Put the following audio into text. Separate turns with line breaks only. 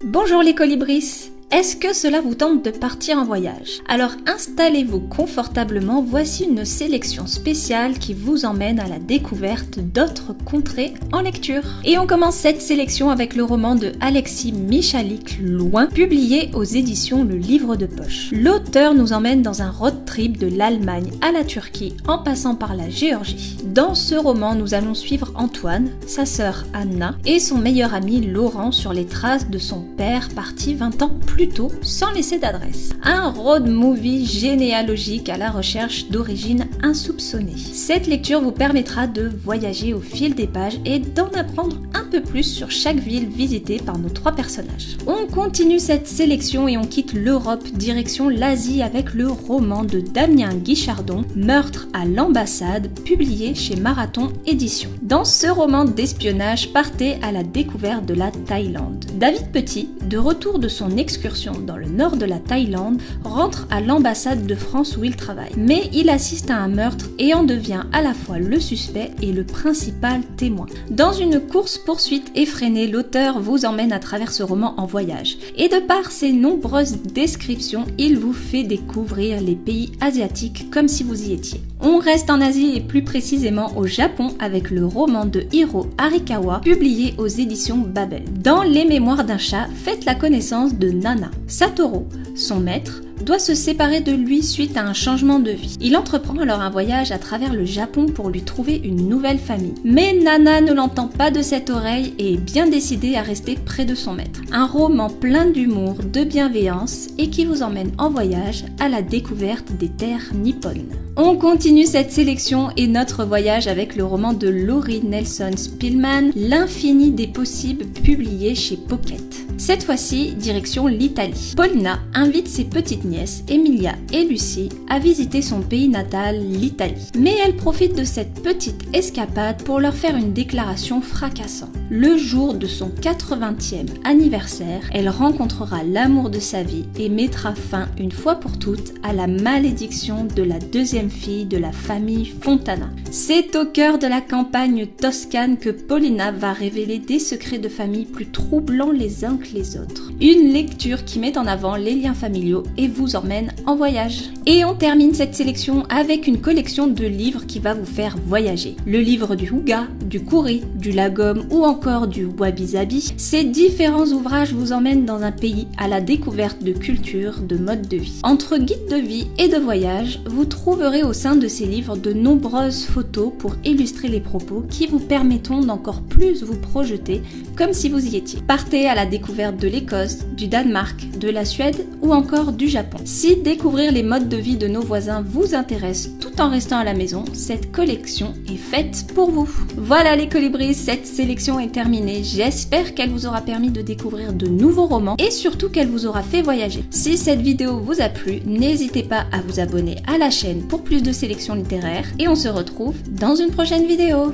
Bonjour les colibris! Est-ce que cela vous tente de partir en voyage? Alors installez-vous confortablement, voici une sélection spéciale qui vous emmène à la découverte d'autres contrées en lecture. Et on commence cette sélection avec le roman de Alexis Michalik, Loin, publié aux éditions Le Livre de Poche. L'auteur nous emmène dans un road trip de l'Allemagne à la Turquie en passant par la Géorgie. Dans ce roman, nous allons suivre Antoine, sa sœur Anna et son meilleur ami Laurent sur les traces de son père parti 20 ans plus tôt sans laisser d'adresse. Un road movie généalogique à la recherche d'origines insoupçonnées. Cette lecture vous permettra de voyager au fil des pages et d'en apprendre un peu plus sur chaque ville visitée par nos trois personnages. On continue cette sélection et on quitte l'Europe direction l'Asie avec le roman de Damien Guichardon, Meurtre à l'ambassade, publié chez Marathon Éditions. Dans ce roman d'espionnage, partez à la découverte de la Thaïlande. David Petit, de retour de son excursion dans le nord de la Thaïlande, rentre à l'ambassade de France où il travaille. Mais il assiste à un meurtre et en devient à la fois le suspect et le principal témoin. Dans une course-poursuite effrénée, l'auteur vous emmène à travers ce roman en voyage. Et de par ses nombreuses descriptions, il vous fait découvrir les pays asiatiques comme si vous y étiez. On reste en Asie et plus précisément au Japon avec le roman de Hiro Arikawa, publié aux éditions Babel. Dans Les Mémoires d'un chat, faites la connaissance de Nana. Satoru, son maître, doit se séparer de lui suite à un changement de vie. Il entreprend alors un voyage à travers le Japon pour lui trouver une nouvelle famille. Mais Nana ne l'entend pas de cette oreille et est bien décidée à rester près de son maître. Un roman plein d'humour, de bienveillance et qui vous emmène en voyage à la découverte des terres nippones. On continue cette sélection et notre voyage avec le roman de Laurie Nelson Spillman, L'infini des possibles, publié chez Pocket. Cette fois-ci, direction l'Italie. Paulina invite ses petites nièces, Emilia et Lucie, à visiter son pays natal, l'Italie. Mais elle profite de cette petite escapade pour leur faire une déclaration fracassante. Le jour de son 80e anniversaire, elle rencontrera l'amour de sa vie et mettra fin une fois pour toutes à la malédiction de la deuxième fille de la famille Fontana. C'est au cœur de la campagne toscane que Paulina va révéler des secrets de famille plus troublants les uns que les autres. Une lecture qui met en avant les liens familiaux et vous emmène en voyage. Et on termine cette sélection avec une collection de livres qui va vous faire voyager. Le livre du Houga, du Kouri, du Lagom ou encore du Wabi-Sabi. Ces différents ouvrages vous emmènent dans un pays à la découverte de culture, de mode de vie. Entre guides de vie et de voyage, vous trouverez au sein de ces livres de nombreuses photos pour illustrer les propos qui vous permettront d'encore plus vous projeter comme si vous y étiez. Partez à la découverte de l'Écosse, du Danemark, de la Suède ou encore du Japon. Si découvrir les modes de vie de nos voisins vous intéresse tout en restant à la maison, cette collection est faite pour vous. Voilà les colibris, cette sélection est terminée. J'espère qu'elle vous aura permis de découvrir de nouveaux romans et surtout qu'elle vous aura fait voyager. Si cette vidéo vous a plu, n'hésitez pas à vous abonner à la chaîne pour plus de sélections littéraires et on se retrouve dans une prochaine vidéo.